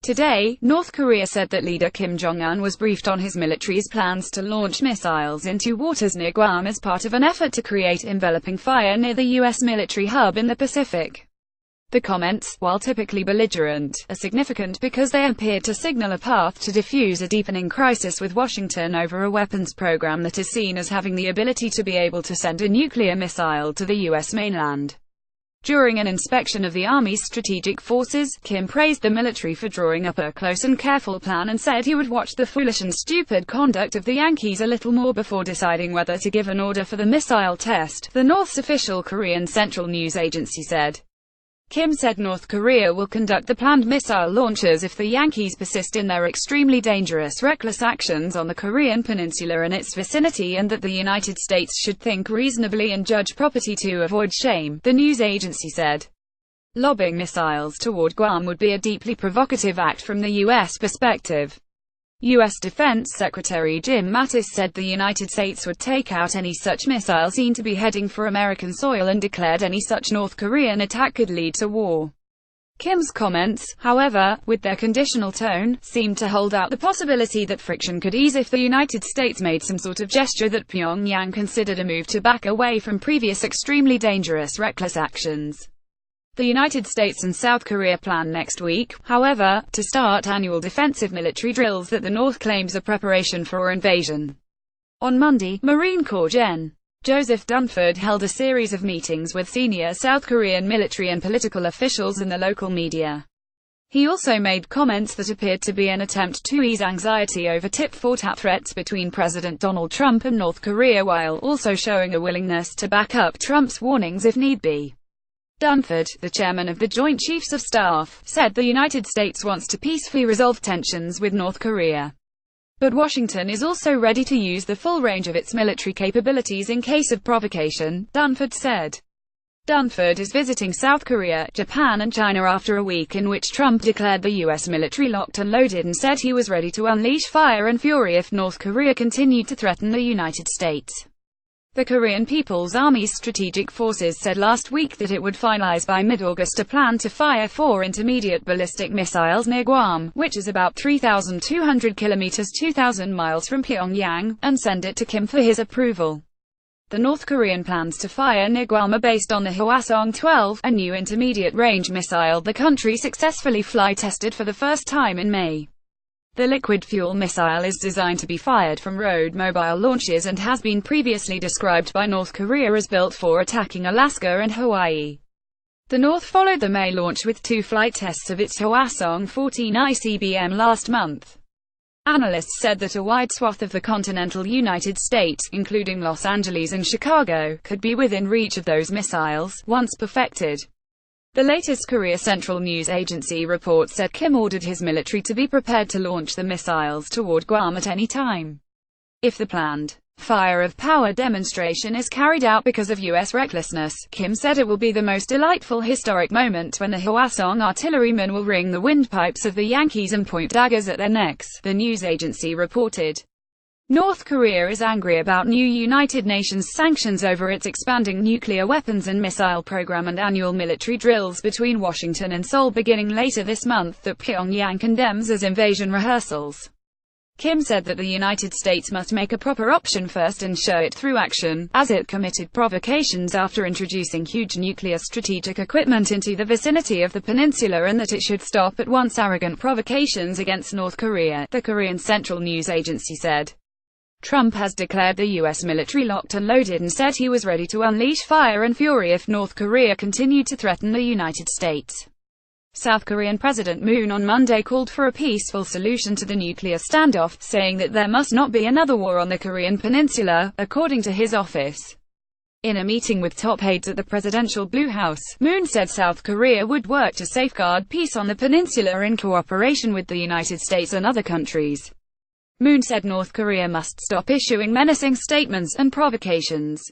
Today, North Korea said that leader Kim Jong-un was briefed on his military's plans to launch missiles into waters near Guam as part of an effort to create enveloping fire near the U.S. military hub in the Pacific. The comments, while typically belligerent, are significant because they appear to signal a path to defuse a deepening crisis with Washington over a weapons program that is seen as having the ability to be able to send a nuclear missile to the U.S. mainland. During an inspection of the Army's strategic forces, Kim praised the military for drawing up a close and careful plan and said he would watch the foolish and stupid conduct of the Yankees a little more before deciding whether to give an order for the missile test, the North's official Korean Central News Agency said. Kim said North Korea will conduct the planned missile launches if the Yankees persist in their extremely dangerous, reckless actions on the Korean peninsula and its vicinity, and that the United States should think reasonably and judge property to avoid shame, the news agency said. Lobbing missiles toward Guam would be a deeply provocative act from the U.S. perspective. U.S. Defense Secretary Jim Mattis said the United States would take out any such missile seen to be heading for American soil and declared any such North Korean attack could lead to war. Kim's comments, however, with their conditional tone, seemed to hold out the possibility that friction could ease if the United States made some sort of gesture that Pyongyang considered a move to back away from previous extremely dangerous, reckless actions. The United States and South Korea plan next week, however, to start annual defensive military drills that the North claims are preparation for invasion. On Monday, Marine Corps Gen. Joseph Dunford held a series of meetings with senior South Korean military and political officials and the local media. He also made comments that appeared to be an attempt to ease anxiety over tit-for-tat threats between President Donald Trump and North Korea, while also showing a willingness to back up Trump's warnings if need be. Dunford, the chairman of the Joint Chiefs of Staff, said the United States wants to peacefully resolve tensions with North Korea. But Washington is also ready to use the full range of its military capabilities in case of provocation, Dunford said. Dunford is visiting South Korea, Japan and China after a week in which Trump declared the U.S. military locked and loaded and said he was ready to unleash fire and fury if North Korea continued to threaten the United States. The Korean People's Army's strategic forces said last week that it would finalize by mid-August a plan to fire 4 intermediate ballistic missiles near Guam, which is about 3,200 kilometers 2,000 miles from Pyongyang, and send it to Kim for his approval. The North Korean plans to fire near Guam are based on the Hwasong-12, a new intermediate-range missile the country successfully fly-tested for the first time in May. The liquid-fuel missile is designed to be fired from road-mobile launches and has been previously described by North Korea as built for attacking Alaska and Hawaii. The North followed the May launch with 2 flight tests of its Hwasong-14 ICBM last month. Analysts said that a wide swath of the continental United States, including Los Angeles and Chicago, could be within reach of those missiles, once perfected. The latest Korea Central News Agency report said Kim ordered his military to be prepared to launch the missiles toward Guam at any time. If the planned fire of power demonstration is carried out because of U.S. recklessness, Kim said it will be the most delightful historic moment when the Hwasong artillerymen will ring the windpipes of the Yankees and point daggers at their necks, the news agency reported. North Korea is angry about new United Nations sanctions over its expanding nuclear weapons and missile program and annual military drills between Washington and Seoul beginning later this month that Pyongyang condemns as invasion rehearsals. Kim said that the United States must make a proper option first and show it through action, as it committed provocations after introducing huge nuclear strategic equipment into the vicinity of the peninsula, and that it should stop at once arrogant provocations against North Korea, the Korean Central News Agency said. Trump has declared the U.S. military locked and loaded and said he was ready to unleash fire and fury if North Korea continued to threaten the United States. South Korean President Moon on Monday called for a peaceful solution to the nuclear standoff, saying that there must not be another war on the Korean peninsula, according to his office. In a meeting with top aides at the presidential Blue House, Moon said South Korea would work to safeguard peace on the peninsula in cooperation with the United States and other countries. Moon said North Korea must stop issuing menacing statements and provocations.